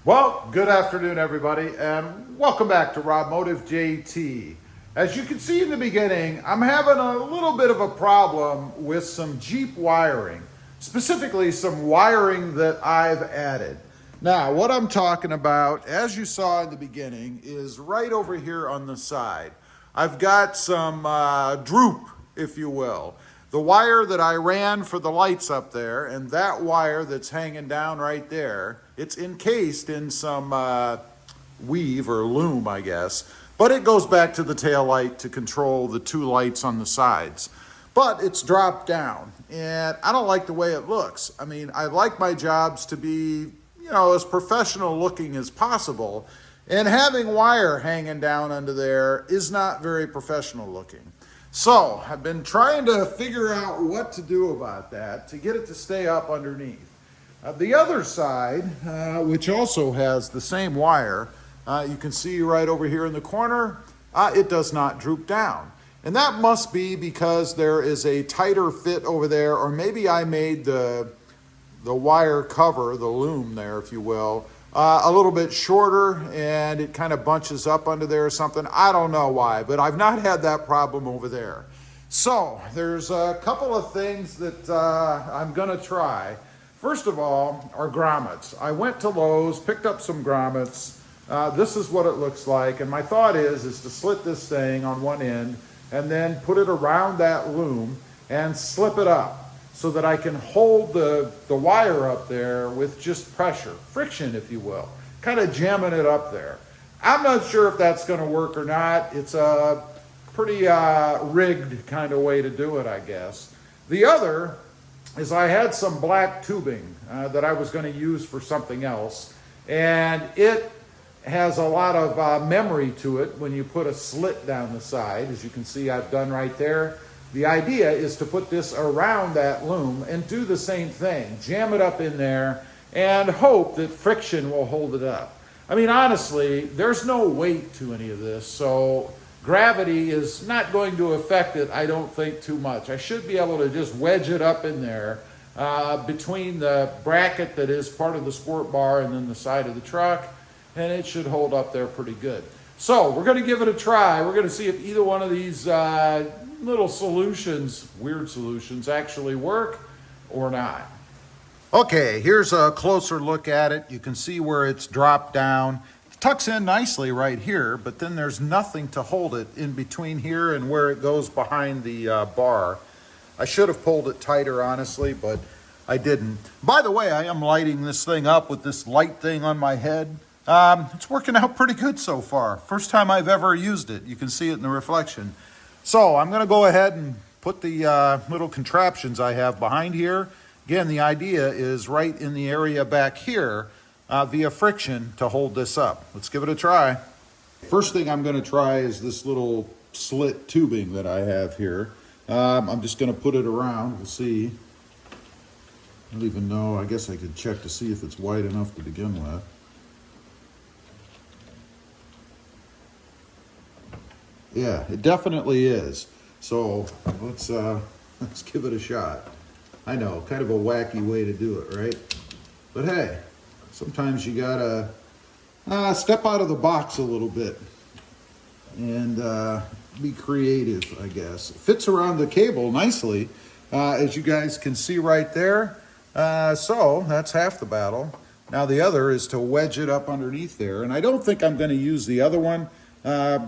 Well, good afternoon, everybody, and welcome back to Robmotive JT. As you can see in the beginning, I'm having a little bit of a problem with some Jeep wiring, specifically some wiring that I've added. Now, what I'm talking about, as you saw in the beginning, is right over here on the side. I've got some droop, if you will. The wire that I ran for the lights up there, and that wire that's hanging down right there, it's encased in some weave or loom, I guess, but it goes back to the tail light to control the two lights on the sides. But it's dropped down, and I don't like the way it looks. I mean, I like my jobs to be, you know, as professional looking as possible, and having wire hanging down under there is not very professional looking. So I've been trying to figure out what to do about that to get it to stay up underneath. The other side, which also has the same wire, you can see right over here in the corner, it does not droop down. And that must be because there is a tighter fit over there, or maybe I made the wire cover, the loom there, if you will, a little bit shorter, and it kind of bunches up under there or something. I don't know why, but I've not had that problem over there. So there's a couple of things that I'm gonna try. First of all, are grommets. I went to Lowe's, picked up some grommets. This is what it looks like, and my thought is to slit this thing on one end and then put it around that loom and slip it up, so that I can hold the wire up there with just pressure, friction, if you will, kind of jamming it up there. I'm not sure if that's going to work or not. It's a pretty rigged kind of way to do it, I guess. The other is I had some black tubing that I was going to use for something else, and it has a lot of memory to it when you put a slit down the side, as you can see I've done right there. The idea is to put this around that loom and do the same thing. Jam it up in there and hope that friction will hold it up. I mean, honestly, there's no weight to any of this, so gravity is not going to affect it, I don't think, too much. I should be able to just wedge it up in there between the bracket that is part of the sport bar and then the side of the truck, and it should hold up there pretty good. So we're going to give it a try. We're going to see if either one of these little solutions, weird solutions, actually work or not. Okay, here's a closer look at it. You can see where it's dropped down. It tucks in nicely right here, but then there's nothing to hold it in between here and where it goes behind the bar. I should have pulled it tighter, honestly, but I didn't. By the way, I am lighting this thing up with this light thing on my head. It's working out pretty good so far. First time I've ever used it. You can see it in the reflection. So I'm going to go ahead and put the little contraptions I have behind here. Again, the idea is right in the area back here via friction to hold this up. Let's give it a try. First thing I'm going to try is this little slit tubing that I have here. I'm just going to put it around. We'll see. I don't even know. I guess I could check to see if it's wide enough to begin with. Yeah, it definitely is. So let's give it a shot. I know, kind of a wacky way to do it, right? But hey, sometimes you gotta step out of the box a little bit and be creative, I guess. It fits around the cable nicely, as you guys can see right there. So that's half the battle. Now the other is to wedge it up underneath there, and I don't think I'm going to use the other one.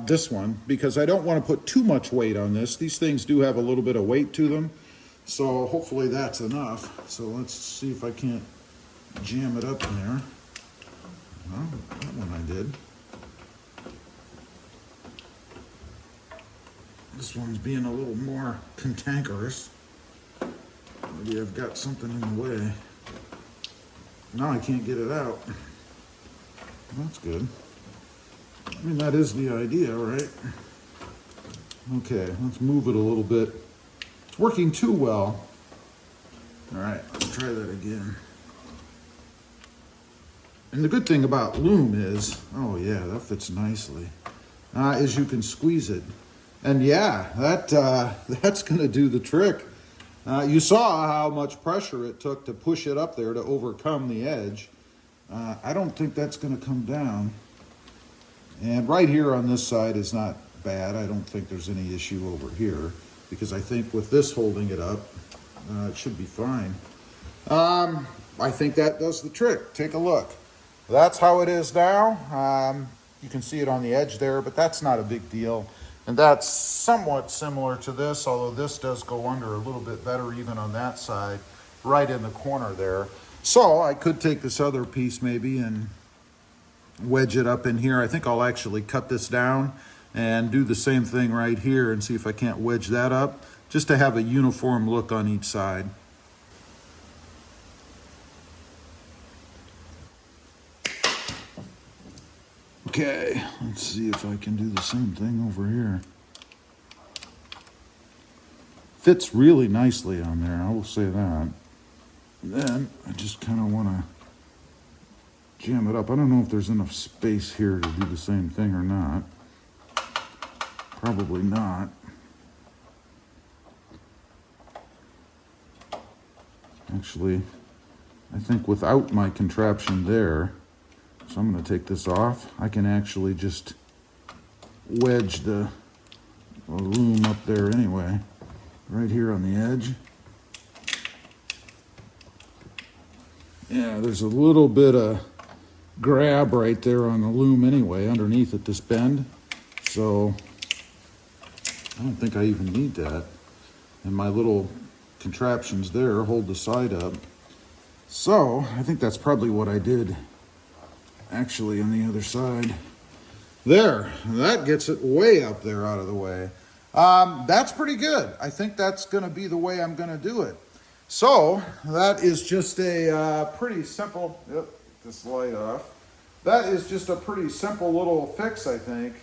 This one, because I don't want to put too much weight on this. These things do have a little bit of weight to them, so hopefully that's enough. So let's see if I can't jam it up in there. Well, that one I did. This one's being a little more cantankerous. Maybe I've got something in the way. Now I can't get it out. That's good. I mean, that is the idea, right? Okay, let's move it a little bit. It's working too well. All right, let's try that again. And the good thing about loom is, oh yeah, that fits nicely, is you can squeeze it. And yeah, that's going to do the trick. You saw how much pressure it took to push it up there to overcome the edge. I don't think that's going to come down. And right here on this side is not bad. I don't think there's any issue over here, because I think with this holding it up, it should be fine. I think that does the trick. Take a look. That's how it is now. You can see it on the edge there, but that's not a big deal. And that's somewhat similar to this, although this does go under a little bit better even on that side, right in the corner there. So I could take this other piece maybe and wedge it up in here. I think I'll actually cut this down and do the same thing right here and see if I can't wedge that up, just to have a uniform look on each side. Okay, let's see if I can do the same thing over here. Fits really nicely on there, I will say that. Then I just kind of want to jam it up. I don't know if there's enough space here to do the same thing or not. Probably not. Actually, I think without my contraption there, so I'm going to take this off, I can actually just wedge the loom up there anyway, right here on the edge. Yeah, there's a little bit of grab right there on the loom anyway, underneath at this bend. So I don't think I even need that. And my little contraptions there hold the side up. So I think that's probably what I did actually on the other side. There, that gets it way up there out of the way. That's pretty good. I think that's going to be the way I'm going to do it. So that is just a pretty simple, yep, this light off. That is just a pretty simple little fix, I think,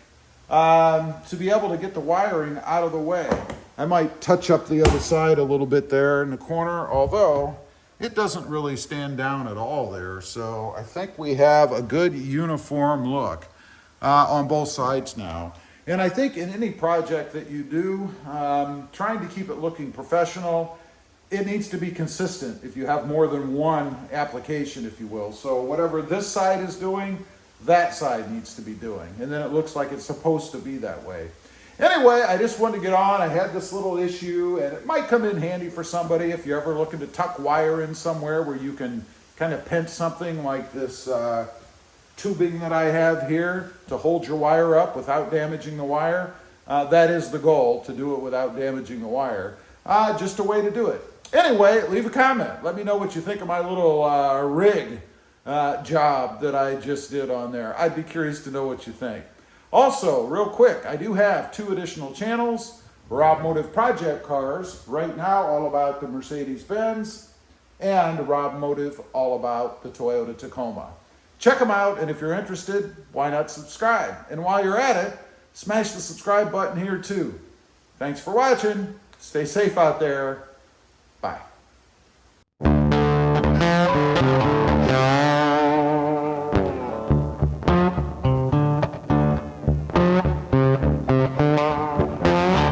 to be able to get the wiring out of the way. I might touch up the other side a little bit there in the corner, although it doesn't really stand down at all there. So I think we have a good uniform look on both sides now. And I think in any project that you do, trying to keep it looking professional, it needs to be consistent if you have more than one application, if you will. So whatever this side is doing, that side needs to be doing. And then it looks like it's supposed to be that way. Anyway, I just wanted to get on. I had this little issue, and it might come in handy for somebody if you're ever looking to tuck wire in somewhere where you can kind of pinch something like this tubing that I have here to hold your wire up without damaging the wire. That is the goal, to do it without damaging the wire. Just a way to do it. Anyway, leave a comment. Let me know what you think of my little rig job that I just did on there. I'd be curious to know what you think. Also, real quick, I do have 2 additional channels. Rob Motive Project Cars, right now all about the Mercedes-Benz, and Rob Motive all about the Toyota Tacoma. Check them out, and if you're interested, why not subscribe? And while you're at it, smash the subscribe button here too. Thanks for watching. Stay safe out there. Bye.